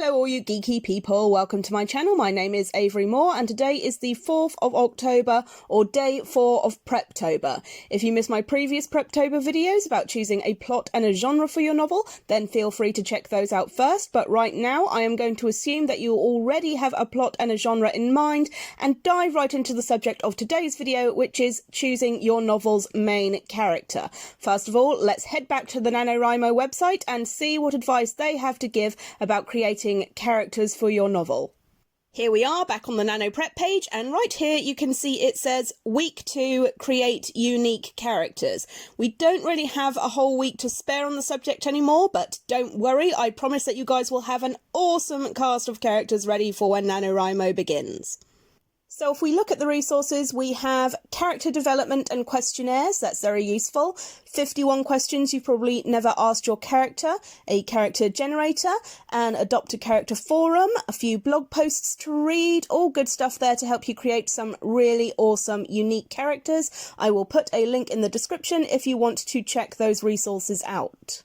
Hello all you geeky people, welcome to my channel. My name is Avery Moore and today is the 4th of October or day 4 of Preptober. If you missed my previous Preptober videos about choosing a plot and a genre for your novel, then feel free to check those out first, but right now I am going to assume that you already have a plot and a genre in mind and dive right into the subject of today's video, which is choosing your novel's main character. First of all, let's head back to the NaNoWriMo website and see what advice they have to give about creating characters for your novel. Here we are back on the Nano Prep page, and right here you can see it says week 2, create unique characters. We don't really have a whole week to spare on the subject anymore, but don't worry, I promise that you guys will have an awesome cast of characters ready for when NaNoWriMo begins. So if we look at the resources, we have character development and questionnaires, that's very useful. 51 questions you've probably never asked your character, a character generator, an adopt a character forum, a few blog posts to read, all good stuff there to help you create some really awesome, unique characters. I will put a link in the description if you want to check those resources out.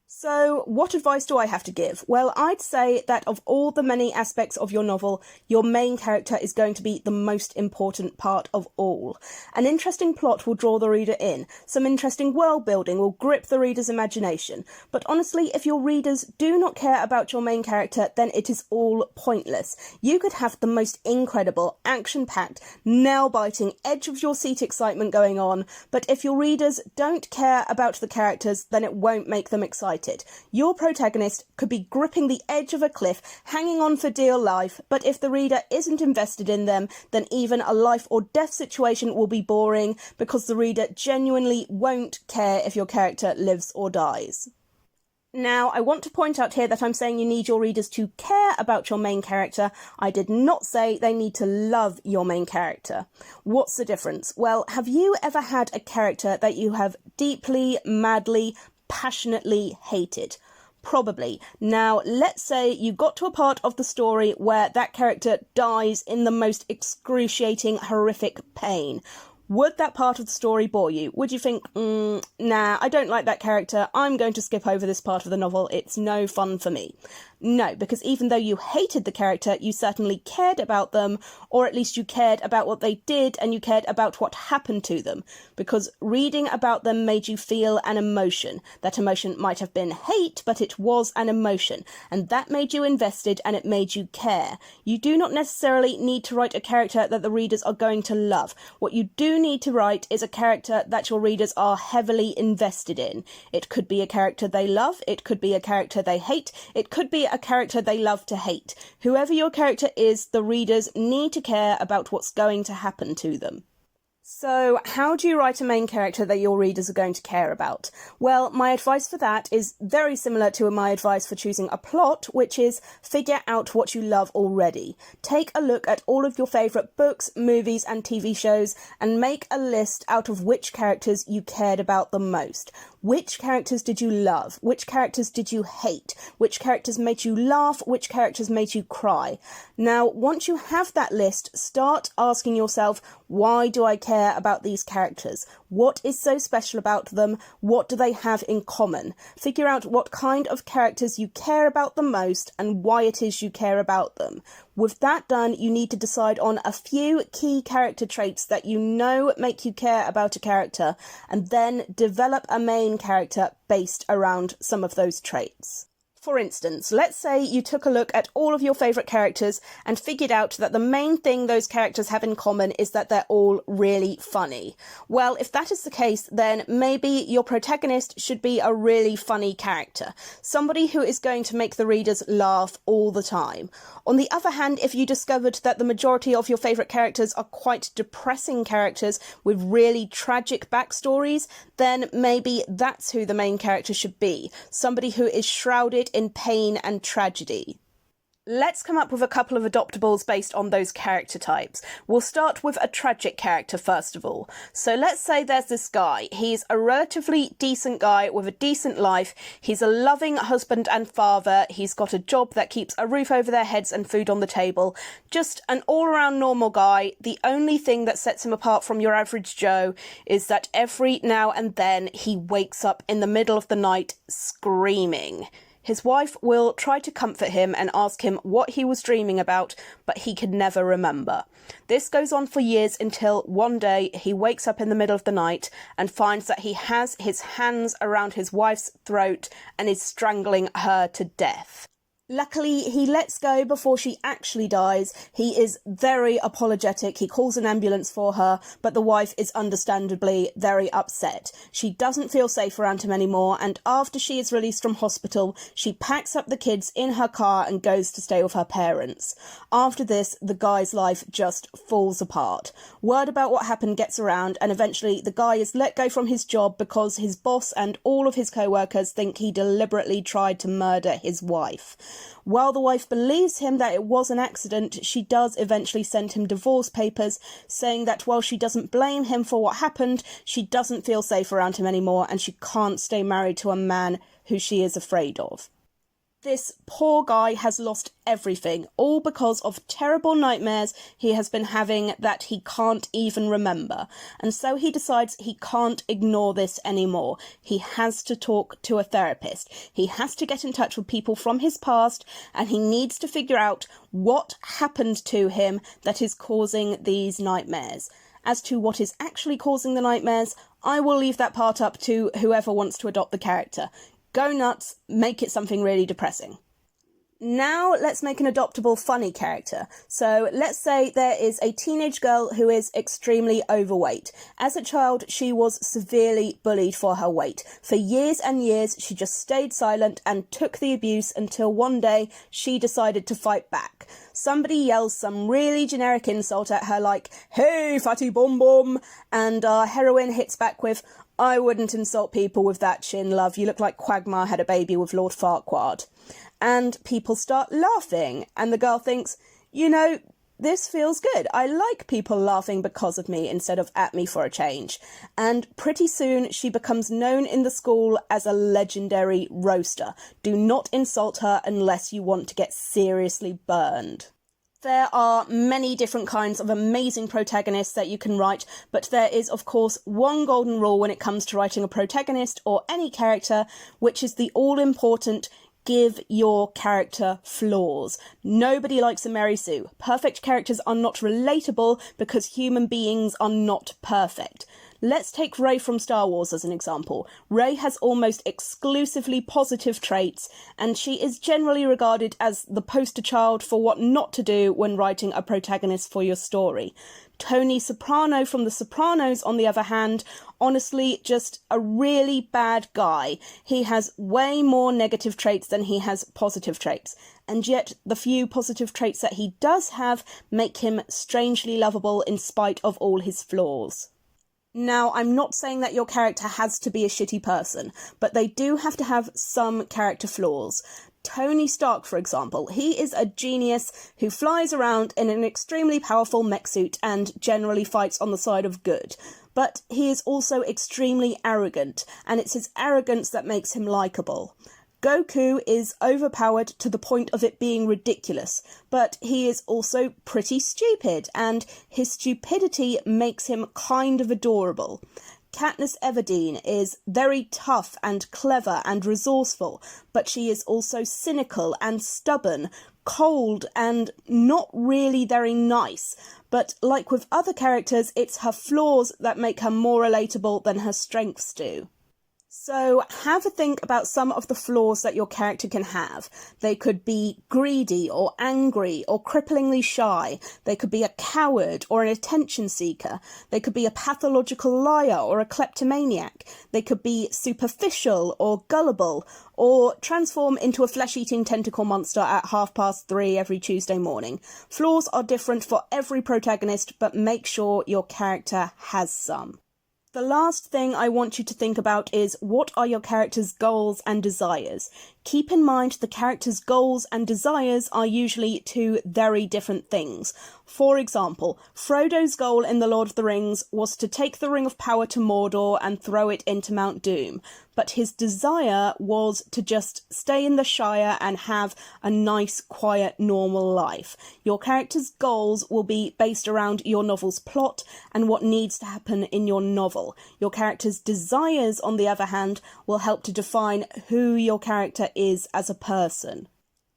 So, what advice do I have to give? Well, I'd say that of all the many aspects of your novel, your main character is going to be the most important part of all. An interesting plot will draw the reader in. Some interesting world building will grip the reader's imagination. But honestly, if your readers do not care about your main character, then it is all pointless. You could have the most incredible, action-packed, nail-biting, edge-of-your-seat excitement going on, but if your readers don't care about the characters, then it won't make them excited. Your protagonist could be gripping the edge of a cliff, hanging on for dear life, but if the reader isn't invested in them, then even a life or death situation will be boring because the reader genuinely won't care if your character lives or dies. Now, I want to point out here that I'm saying you need your readers to care about your main character. I did not say they need to love your main character. What's the difference? Well, have you ever had a character that you have deeply, madly, passionately hated? Probably. Now, let's say you got to a part of the story where that character dies in the most excruciating, horrific pain. Would that part of the story bore you? Would you think, nah, I don't like that character, I'm going to skip over this part of the novel, it's no fun for me? No, because even though you hated the character, you certainly cared about them, or at least you cared about what they did and you cared about what happened to them, because reading about them made you feel an emotion. That emotion might have been hate, but it was an emotion, and that made you invested and it made you care. You do not necessarily need to write a character that the readers are going to love. What you do need to write is a character that your readers are heavily invested in. It could be a character they love, it could be a character they hate, it could be a character they love to hate. Whoever your character is, the readers need to care about what's going to happen to them. So, how do you write a main character that your readers are going to care about? Well, my advice for that is very similar to my advice for choosing a plot, which is figure out what you love already. Take a look at all of your favourite books, movies and TV shows and make a list out of which characters you cared about the most. Which characters did you love? Which characters did you hate? Which characters made you laugh? Which characters made you cry? Now, once you have that list, start asking yourself, why do I care about these characters? What is so special about them? What do they have in common? Figure out what kind of characters you care about the most and why it is you care about them. With that done, you need to decide on a few key character traits that you know make you care about a character, and then develop a main character based around some of those traits. For instance, let's say you took a look at all of your favourite characters and figured out that the main thing those characters have in common is that they're all really funny. Well, if that is the case, then maybe your protagonist should be a really funny character. Somebody who is going to make the readers laugh all the time. On the other hand, if you discovered that the majority of your favourite characters are quite depressing characters with really tragic backstories, then maybe that's who the main character should be. Somebody who is shrouded in pain and tragedy. Let's come up with a couple of adoptables based on those character types. We'll start with a tragic character first of all. So let's say there's this guy. He's a relatively decent guy with a decent life. He's a loving husband and father. He's got a job that keeps a roof over their heads and food on the table. Just an all-around normal guy. The only thing that sets him apart from your average Joe is that every now and then he wakes up in the middle of the night screaming. His wife will try to comfort him and ask him what he was dreaming about, but he can never remember. This goes on for years until one day he wakes up in the middle of the night and finds that he has his hands around his wife's throat and is strangling her to death. Luckily, he lets go before she actually dies. He is very apologetic. He calls an ambulance for her, but the wife is understandably very upset. She doesn't feel safe around him anymore, and after she is released from hospital, she packs up the kids in her car and goes to stay with her parents. After this, the guy's life just falls apart. Word about what happened gets around, and eventually the guy is let go from his job because his boss and all of his co-workers think he deliberately tried to murder his wife. While the wife believes him that it was an accident, she does eventually send him divorce papers, saying that while she doesn't blame him for what happened, she doesn't feel safe around him anymore and she can't stay married to a man who she is afraid of. This poor guy has lost everything, all because of terrible nightmares he has been having that he can't even remember. And so he decides he can't ignore this anymore. He has to talk to a therapist. He has to get in touch with people from his past, and he needs to figure out what happened to him that is causing these nightmares. As to what is actually causing the nightmares, I will leave that part up to whoever wants to adopt the character. Go nuts, make it something really depressing. Now let's make an adoptable funny character. So let's say there is a teenage girl who is extremely overweight. As a child, she was severely bullied for her weight. For years and years, she just stayed silent and took the abuse until one day she decided to fight back. Somebody yells some really generic insult at her like, "Hey, fatty bum bum," and our heroine hits back with, "I wouldn't insult people with that chin, love. You look like Quagmire had a baby with Lord Farquaad." And people start laughing, and the girl thinks, you know, this feels good. I like people laughing because of me instead of at me for a change. And pretty soon she becomes known in the school as a legendary roaster. Do not insult her unless you want to get seriously burned. There are many different kinds of amazing protagonists that you can write, but there is, of course, one golden rule when it comes to writing a protagonist or any character, which is the all-important give your character flaws. Nobody likes a Mary Sue. Perfect characters are not relatable because human beings are not perfect. Let's take Rey from Star Wars as an example. Rey has almost exclusively positive traits, and she is generally regarded as the poster child for what not to do when writing a protagonist for your story. Tony Soprano from The Sopranos, on the other hand, honestly just a really bad guy. He has way more negative traits than he has positive traits, and yet the few positive traits that he does have make him strangely lovable in spite of all his flaws. Now, I'm not saying that your character has to be a shitty person, but they do have to have some character flaws. Tony Stark, for example, he is a genius who flies around in an extremely powerful mech suit and generally fights on the side of good. But he is also extremely arrogant, and it's his arrogance that makes him likeable. Goku is overpowered to the point of it being ridiculous, but he is also pretty stupid, and his stupidity makes him kind of adorable. Katniss Everdeen is very tough and clever and resourceful, but she is also cynical and stubborn, cold and not really very nice. But like with other characters, it's her flaws that make her more relatable than her strengths do. So have a think about some of the flaws that your character can have. They could be greedy or angry or cripplingly shy. They could be a coward or an attention seeker. They could be a pathological liar or a kleptomaniac. They could be superficial or gullible, or transform into a flesh-eating tentacle monster at 3:30 every Tuesday morning. Flaws are different for every protagonist, but make sure your character has some. The last thing I want you to think about is, what are your character's goals and desires? Keep in mind the character's goals and desires are usually two very different things. For example, Frodo's goal in The Lord of the Rings was to take the Ring of Power to Mordor and throw it into Mount Doom, but his desire was to just stay in the Shire and have a nice, quiet, normal life. Your character's goals will be based around your novel's plot and what needs to happen in your novel. Your character's desires, on the other hand, will help to define who your character is as a person.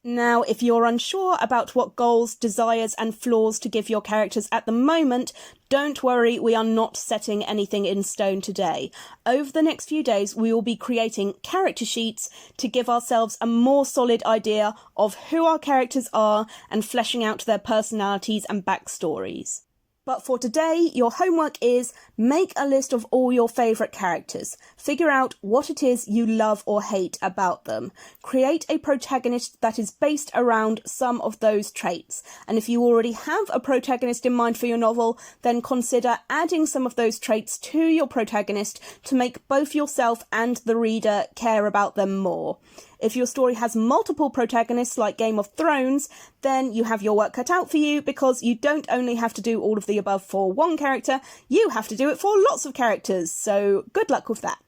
Now, if you're unsure about what goals, desires and flaws to give your characters at the moment, don't worry, we are not setting anything in stone today. Over the next few days, we will be creating character sheets to give ourselves a more solid idea of who our characters are and fleshing out their personalities and backstories. But for today, your homework is make a list of all your favourite characters. Figure out what it is you love or hate about them. Create a protagonist that is based around some of those traits. And if you already have a protagonist in mind for your novel, then consider adding some of those traits to your protagonist to make both yourself and the reader care about them more. If your story has multiple protagonists like Game of Thrones, then you have your work cut out for you, because you don't only have to do all of the above for one character, you have to do it for lots of characters, so good luck with that.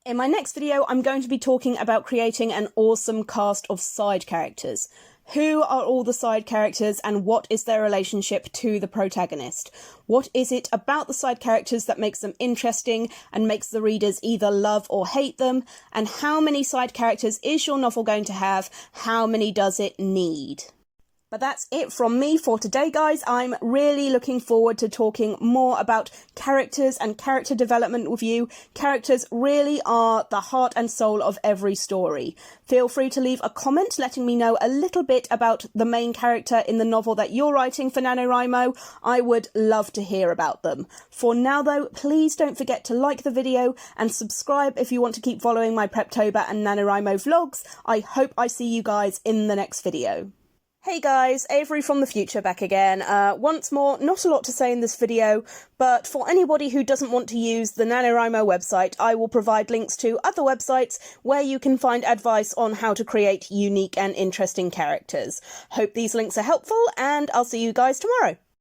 In my next video, I'm going to be talking about creating an awesome cast of side characters. Who are all the side characters and what is their relationship to the protagonist? What is it about the side characters that makes them interesting and makes the readers either love or hate them? And how many side characters is your novel going to have? How many does it need? But that's it from me for today, guys. I'm really looking forward to talking more about characters and character development with you. Characters really are the heart and soul of every story. Feel free to leave a comment letting me know a little bit about the main character in the novel that you're writing for NaNoWriMo. I would love to hear about them. For now, though, please don't forget to like the video and subscribe if you want to keep following my Preptober and NaNoWriMo vlogs. I hope I see you guys in the next video. Hey guys, Avery from the future back again. Once more, not a lot to say in this video, but for anybody who doesn't want to use the NaNoWriMo website, I will provide links to other websites where you can find advice on how to create unique and interesting characters. Hope these links are helpful, and I'll see you guys tomorrow.